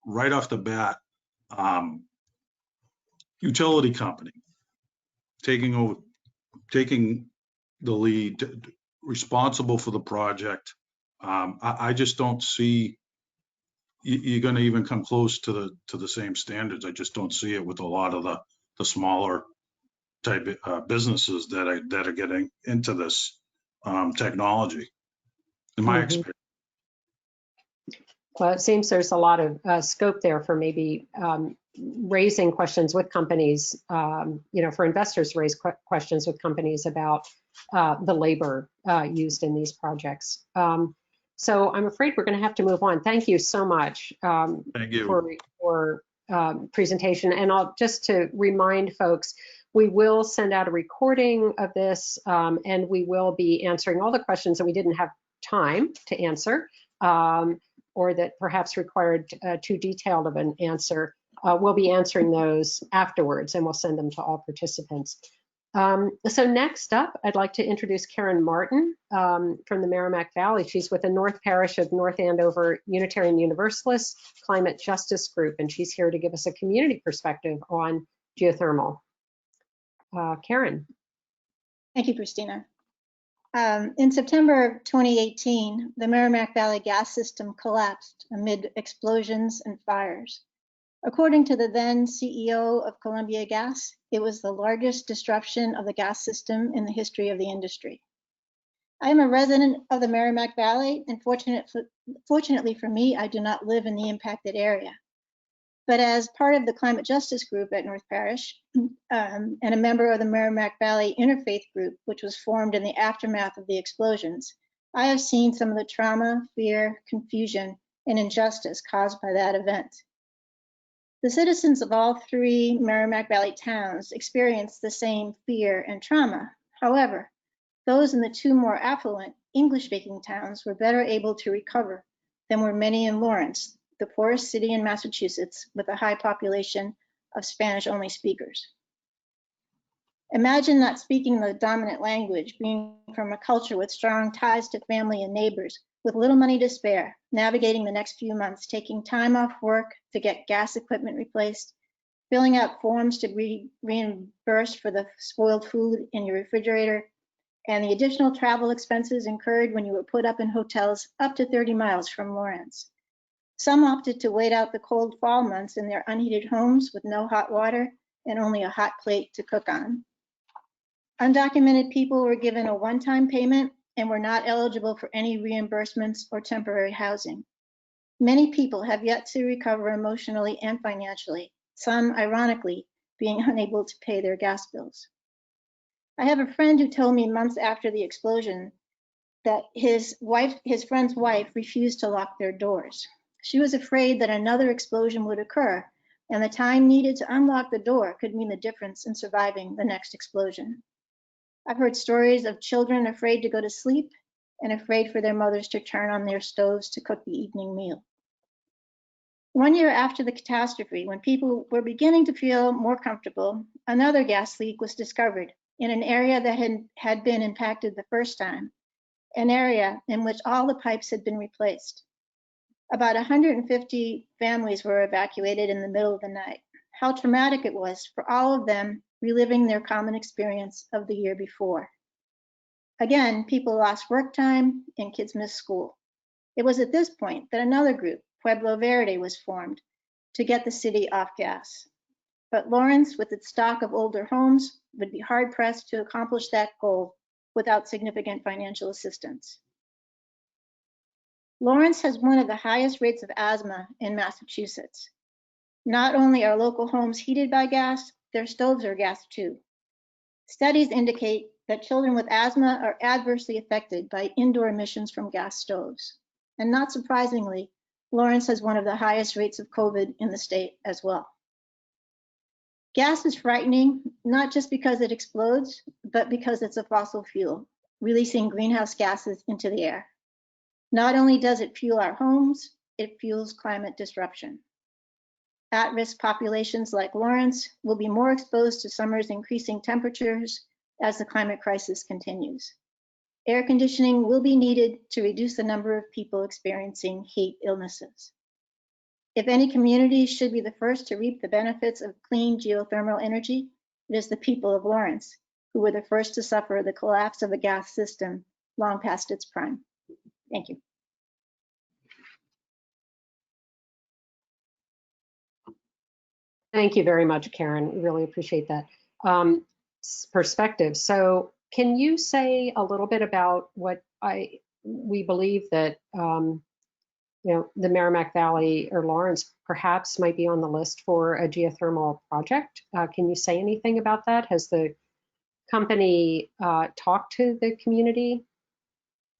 right off the bat, utility company taking the lead, responsible for the project, I just don't see you're going to even come close to the same standards. I just don't see it with a lot of the smaller type businesses that are getting into this technology, in my experience. Well, it seems there's a lot of scope there for maybe raising questions with companies, for investors to raise questions with companies about the labor used in these projects. So I'm afraid we're going to have to move on. Thank you so much Thank you. for presentation. And just to remind folks, we will send out a recording of this, and we will be answering all the questions that we didn't have time to answer, or that perhaps required too detailed of an answer. We'll be answering those afterwards, and we'll send them to all participants. So next up, I'd like to introduce Karen Martin from the Merrimack Valley. She's with the North Parish of North Andover Unitarian Universalist Climate Justice Group, and she's here to give us a community perspective on geothermal. Karen. Thank you, Christina. In September 2018, the Merrimack Valley gas system collapsed amid explosions and fires. According to the then CEO of Columbia Gas, it was the largest disruption of the gas system in the history of the industry. I am a resident of the Merrimack Valley, and fortunately for me, I do not live in the impacted area. But as part of the climate justice group at North Parish, and a member of the Merrimack Valley Interfaith Group, which was formed in the aftermath of the explosions, I have seen some of the trauma, fear, confusion, and injustice caused by that event. The citizens of all three Merrimack Valley towns experienced the same fear and trauma. However, those in the two more affluent English-speaking towns were better able to recover than were many in Lawrence, the poorest city in Massachusetts with a high population of Spanish-only speakers. Imagine not speaking the dominant language, being from a culture with strong ties to family and neighbors, with little money to spare, navigating the next few months, taking time off work to get gas equipment replaced, filling out forms to be reimbursed for the spoiled food in your refrigerator, and the additional travel expenses incurred when you were put up in hotels up to 30 miles from Lawrence. Some opted to wait out the cold fall months in their unheated homes with no hot water and only a hot plate to cook on. Undocumented people were given a one-time payment and were not eligible for any reimbursements or temporary housing. Many people have yet to recover emotionally and financially, some ironically being unable to pay their gas bills. I have a friend who told me months after the explosion that his friend's wife refused to lock their doors. She was afraid that another explosion would occur, and the time needed to unlock the door could mean the difference in surviving the next explosion. I've heard stories of children afraid to go to sleep and afraid for their mothers to turn on their stoves to cook the evening meal. 1 year after the catastrophe, when people were beginning to feel more comfortable, another gas leak was discovered in an area that had been impacted the first time, an area in which all the pipes had been replaced. About 150 families were evacuated in the middle of the night. How traumatic it was for all of them reliving their common experience of the year before. Again, people lost work time and kids missed school. It was at this point that another group, Pueblo Verde, was formed to get the city off gas. But Lawrence, with its stock of older homes, would be hard-pressed to accomplish that goal without significant financial assistance. Lawrence has one of the highest rates of asthma in Massachusetts. Not only are local homes heated by gas, their stoves are gas too. Studies indicate that children with asthma are adversely affected by indoor emissions from gas stoves. And not surprisingly, Lawrence has one of the highest rates of COVID in the state as well. Gas is frightening, not just because it explodes, but because it's a fossil fuel, releasing greenhouse gases into the air. Not only does it fuel our homes, it fuels climate disruption. At-risk populations like Lawrence will be more exposed to summer's increasing temperatures as the climate crisis continues. Air conditioning will be needed to reduce the number of people experiencing heat illnesses. If any community should be the first to reap the benefits of clean geothermal energy, it is the people of Lawrence, who were the first to suffer the collapse of a gas system long past its prime. Thank you. Thank you very much, Karen. Really appreciate that perspective. So can you say a little bit about what we believe that the Merrimack Valley or Lawrence perhaps might be on the list for a geothermal project? Can you say anything about that? Has the company talked to the community?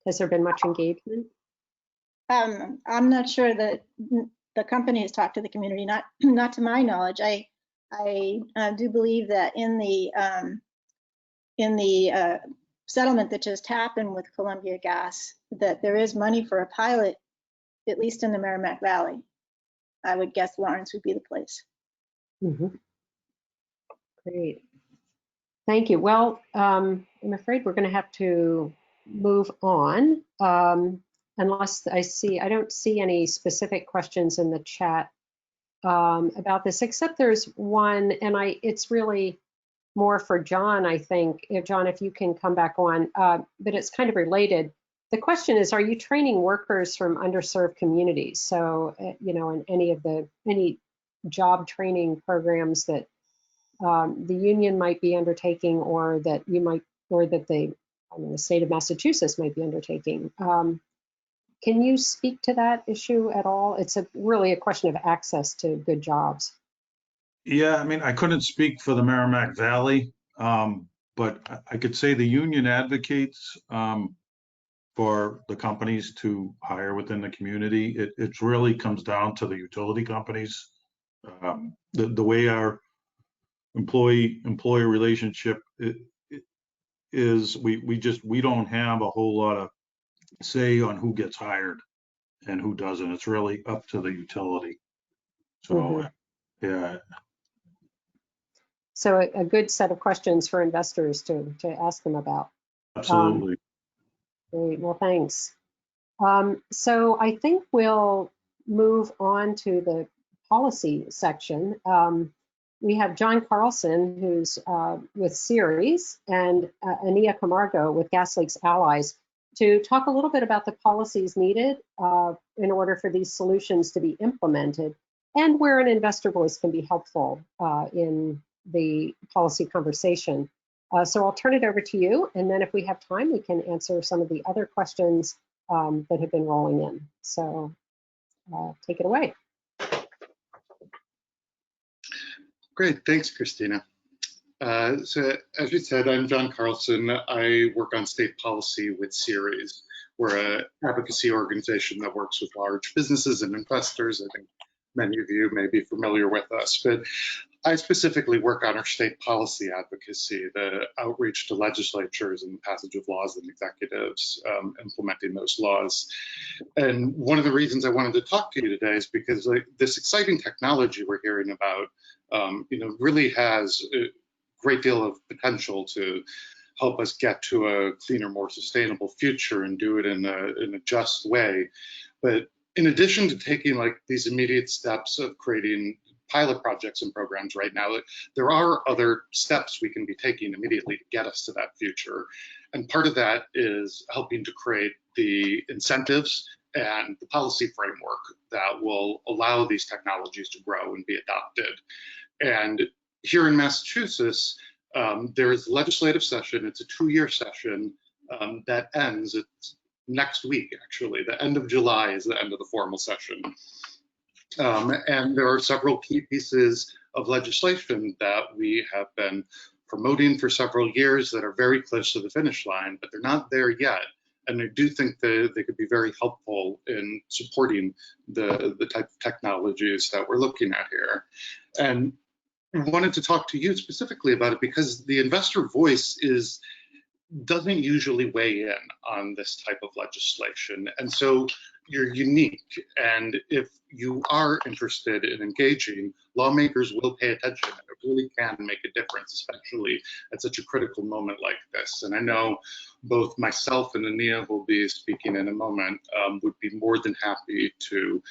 Has there been much engagement? I'm not sure that the company has talked to the community, not to my knowledge. I do believe that in the settlement that just happened with Columbia Gas, that there is money for a pilot, at least in the Merrimack Valley. I would guess Lawrence would be the place. Mm-hmm. Great. Thank you. Well, I'm afraid we're going to have to move on. Unless I don't see any specific questions in the chat about this, except there's one, and it's really more for John, I think. John, if you can come back on, but it's kind of related. The question is, are you training workers from underserved communities? So, in any job training programs that the union might be undertaking, or that the state of Massachusetts might be undertaking. Can you speak to that issue at all? It's really a question of access to good jobs. Yeah, I mean, I couldn't speak for the Merrimack Valley, but I could say the union advocates for the companies to hire within the community. It really comes down to the utility companies. The way our employee-employee relationship is, we don't have a whole lot of say on who gets hired and who doesn't. It's really up to the utility. So, yeah. So a good set of questions for investors to ask them about. Absolutely. Great. Well, thanks. So I think we'll move on to the policy section. We have John Carlson, who's with Ceres, and Ania Camargo with Gas Lakes Allies, to talk a little bit about the policies needed in order for these solutions to be implemented, and where an investor voice can be helpful in the policy conversation. So I'll turn it over to you, and then if we have time, we can answer some of the other questions that have been rolling in. So take it away. Great, thanks, Christina. So as you said, I'm John Carlson. I work on state policy with Ceres. We're an advocacy organization that works with large businesses and investors. I think many of you may be familiar with us, but I specifically work on our state policy advocacy, the outreach to legislatures and passage of laws and executives implementing those laws. And one of the reasons I wanted to talk to you today is because this exciting technology we're hearing about, really has a great deal of potential to help us get to a cleaner, more sustainable future and do it in a just way. But in addition to taking these immediate steps of creating pilot projects and programs right now, there are other steps we can be taking immediately to get us to that future. And part of that is helping to create the incentives and the policy framework that will allow these technologies to grow and be adopted. And here in Massachusetts, there is a legislative session. It's a 2-year session that ends next week, actually. The end of July is the end of the formal session. And there are several key pieces of legislation that we have been promoting for several years that are very close to the finish line, but they're not there yet. And I do think that they could be very helpful in supporting the type of technologies that we're looking at here. And I wanted to talk to you specifically about it because the investor voice doesn't usually weigh in on this type of legislation. And so you're unique. And if you are interested in engaging, lawmakers will pay attention. It really can make a difference, especially at such a critical moment like this. And I know both myself and Ania, who will be speaking in a moment, would be more than happy to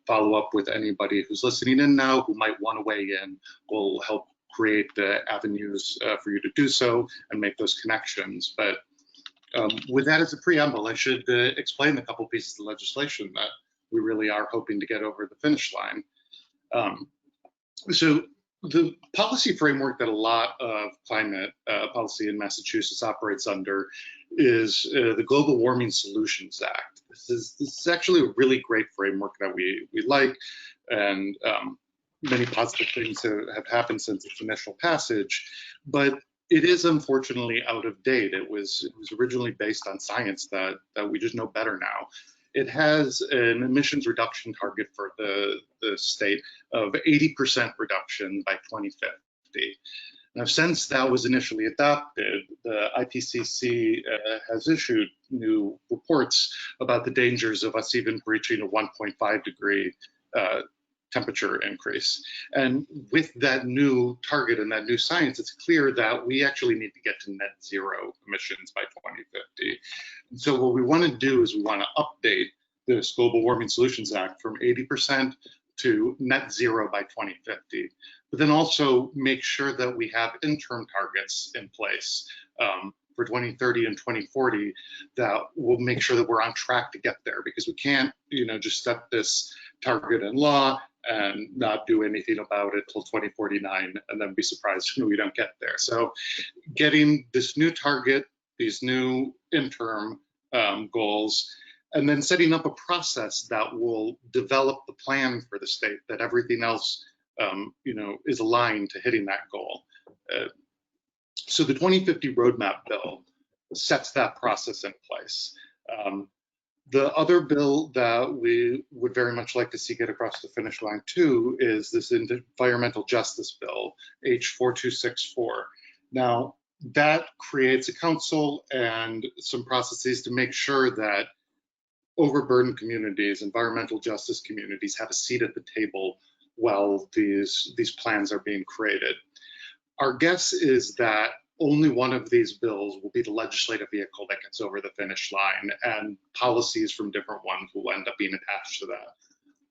follow up with anybody who's listening in now who might want to weigh in. We'll help create the avenues for you to do so and make those connections. But with that as a preamble, I should explain a couple pieces of legislation that we really are hoping to get over the finish line. So the policy framework that a lot of climate policy in Massachusetts operates under is the Global Warming Solutions Act. This is actually a really great framework that we like, and many positive things have happened since its initial passage, but it is unfortunately out of date. It was originally based on science that we just know better now. It has an emissions reduction target for the state of 80% reduction by 2050. Now, since that was initially adopted, the IPCC has issued new reports about the dangers of us even breaching a 1.5 degree temperature increase. And with that new target and that new science, it's clear that we actually need to get to net zero emissions by 2050. And so what we want to do is we want to update this Global Warming Solutions Act from 80% to net zero by 2050, but then also make sure that we have interim targets in place for 2030 and 2040 that will make sure that we're on track to get there, because we can't, just set this target in law and not do anything about it till 2049 and then be surprised when we don't get there. So getting this new target, these new interim goals, and then setting up a process that will develop the plan for the state that everything else is aligned to hitting that goal. So the 2050 roadmap bill sets that process in place. The other bill that we would very much like to see get across the finish line too is this environmental justice bill, H4264. Now, that creates a council and some processes to make sure that overburdened communities, environmental justice communities, have a seat at the table while these plans are being created. Our guess is that only one of these bills will be the legislative vehicle that gets over the finish line, and policies from different ones will end up being attached to that.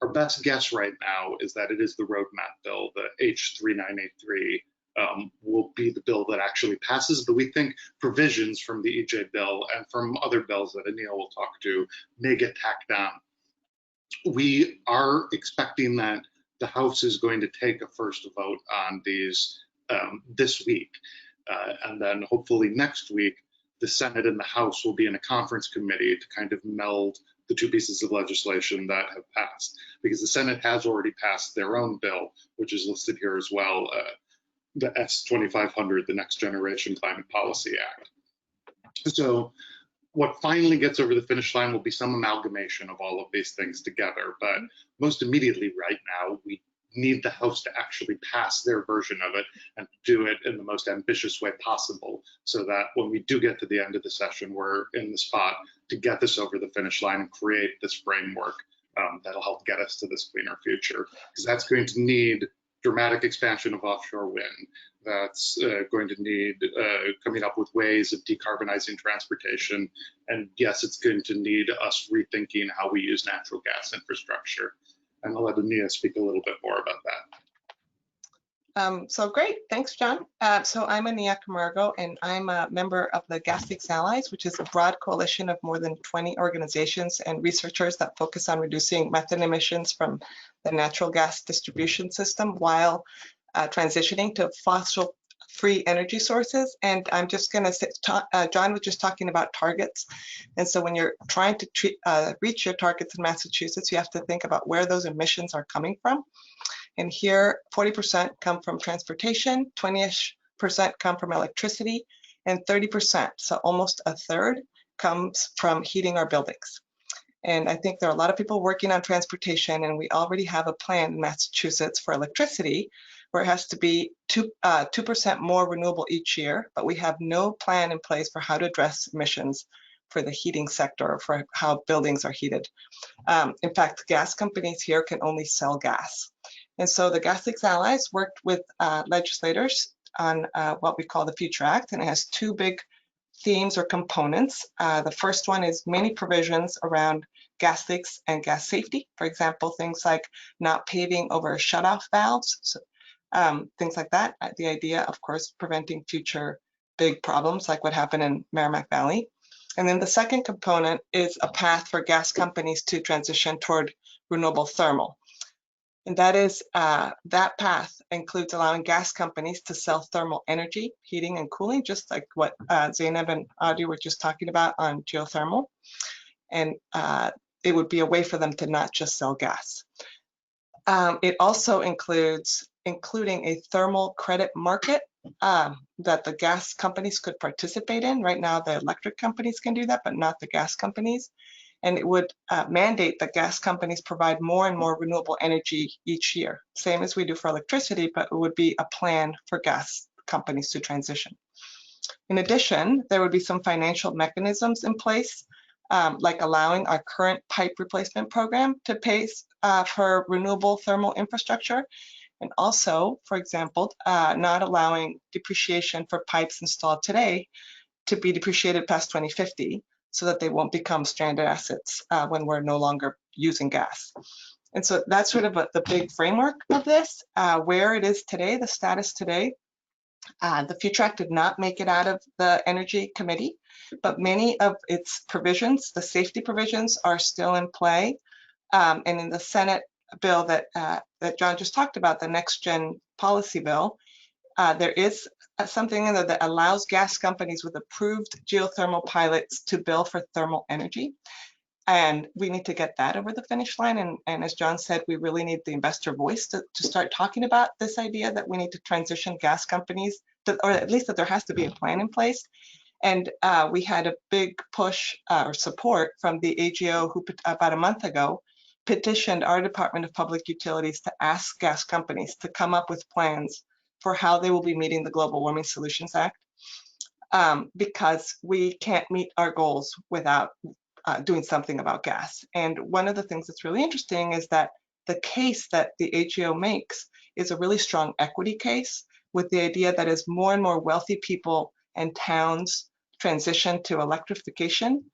Our best guess right now is that it is the roadmap bill, the H3983, will be the bill that actually passes, but we think provisions from the EJ bill and from other bills that Anil will talk to may get tacked on. We are expecting that the House is going to take a first vote on these this week. And then hopefully next week, the Senate and the House will be in a conference committee to kind of meld the two pieces of legislation that have passed, because the Senate has already passed their own bill, which is listed here as well, the S2500, the Next Generation Climate Policy Act. So what finally gets over the finish line will be some amalgamation of all of these things together, but most immediately right now, we need the House to actually pass their version of it and do it in the most ambitious way possible, so that when we do get to the end of the session, we're in the spot to get this over the finish line and create this framework that'll help get us to this cleaner future. Because that's going to need dramatic expansion of offshore wind. That's going to need coming up with ways of decarbonizing transportation. And yes, it's going to need us rethinking how we use natural gas infrastructure. And I'll let Ania speak a little bit more about that. So great, thanks, John. So I'm Ania Camargo, and I'm a member of the Gas Leaks Allies, which is a broad coalition of more than 20 organizations and researchers that focus on reducing methane emissions from the natural gas distribution system while transitioning to fossil-free energy sources. And I'm just going to say, John was just talking about targets. And so when you're trying to reach your targets in Massachusetts, you have to think about where those emissions are coming from. And here, 40% come from transportation, 20-ish% come from electricity, and 30%, so almost a third, comes from heating our buildings. And I think there are a lot of people working on transportation, and we already have a plan in Massachusetts for electricity, where it has to be 2% more renewable each year, but we have no plan in place for how to address emissions for the heating sector, or for how buildings are heated. In fact, gas companies here can only sell gas. And so the Gas Leaks Allies worked with legislators on what we call the Future Act, and it has two big themes or components. The first one is many provisions around gas leaks and gas safety. For example, things like not paving over shutoff valves, so, things like that. The idea, of course, preventing future big problems like what happened in Merrimack Valley. And then the second component is a path for gas companies to transition toward renewable thermal. And that is, that path includes allowing gas companies to sell thermal energy, heating and cooling, just like what Zainab and Audrey were just talking about on geothermal. And it would be a way for them to not just sell gas. It also includes including a thermal credit market that the gas companies could participate in. Right now, the electric companies can do that, but not the gas companies. And it would mandate that gas companies provide more and more renewable energy each year, same as we do for electricity, but it would be a plan for gas companies to transition. In addition, there would be some financial mechanisms in place, like allowing our current pipe replacement program to pay for renewable thermal infrastructure, and also, for example, not allowing depreciation for pipes installed today to be depreciated past 2050, so that they won't become stranded assets when we're no longer using gas. And so that's sort of the big framework of this, where it is today, the status today. The Future Act did not make it out of the Energy Committee, but many of its provisions, the safety provisions, are still in play. And in the Senate bill that John just talked about, the Next Gen Policy Bill, there is something in there that allows gas companies with approved geothermal pilots to bill for thermal energy. And we need to get that over the finish line. And as John said, we really need the investor voice to start talking about this idea that we need to transition gas companies, or at least that there has to be a plan in place. And we had a big push or support from the AGO, who about a month ago petitioned our Department of Public Utilities to ask gas companies to come up with plans for how they will be meeting the Global Warming Solutions Act, because we can't meet our goals without doing something about gas. And one of the things that's really interesting is that the case that the AGO makes is a really strong equity case, with the idea that as more and more wealthy people and towns transition to electrification,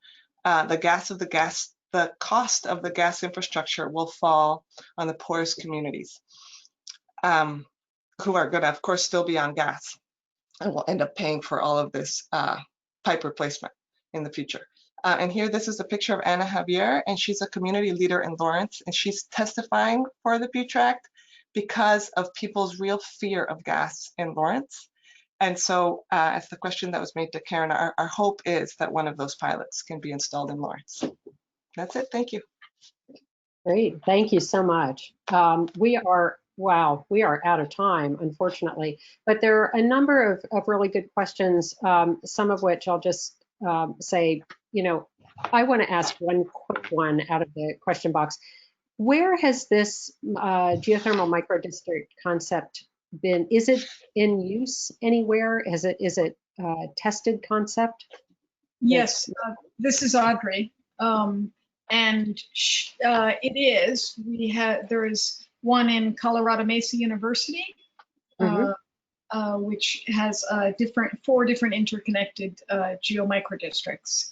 the cost of the gas infrastructure will fall on the poorest communities, who are going to, of course, still be on gas, and will end up paying for all of this pipe replacement in the future. And here, this is a picture of Ana Javier, and she's a community leader in Lawrence, and she's testifying for the Future Act because of people's real fear of gas in Lawrence. And so, as the question that was made to Karen, our hope is that one of those pilots can be installed in Lawrence. That's it. Thank you. Great. Thank you so much. We are out of time, unfortunately, but there are a number of really good questions, some of which I'll just say, I want to ask one quick one out of the question box. Where has this geothermal microdistrict concept been? Is it in use anywhere? Is it tested concept? Yes, this is Audrey. And it is. There is one in Colorado Mesa University, which has 4 different interconnected geomicrodistricts.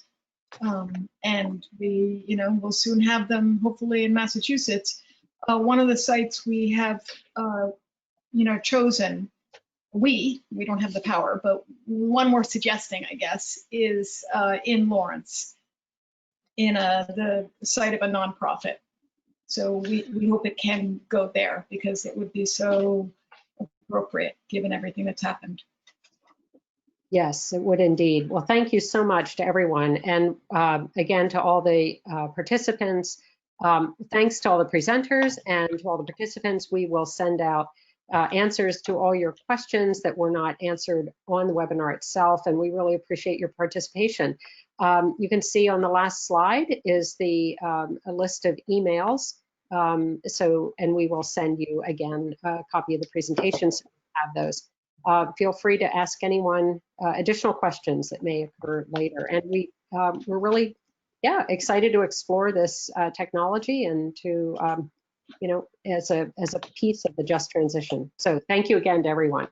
And we, will soon have them hopefully in Massachusetts. One of the sites we have, chosen, we don't have the power, but one we're suggesting, I guess, is in Lawrence, in the site of a nonprofit. So we hope it can go there because it would be so appropriate given everything that's happened. Yes, it would indeed. Well, thank you so much to everyone. And again, to all the participants, thanks to all the presenters and to all the participants. We will send out answers to all your questions that were not answered on the webinar itself, and we really appreciate your participation. You can see on the last slide is a list of emails. And we will send you again a copy of the presentation so you have those. Feel free to ask anyone additional questions that may occur later. And we're really, excited to explore this technology and to, as a piece of the just transition. So thank you again to everyone.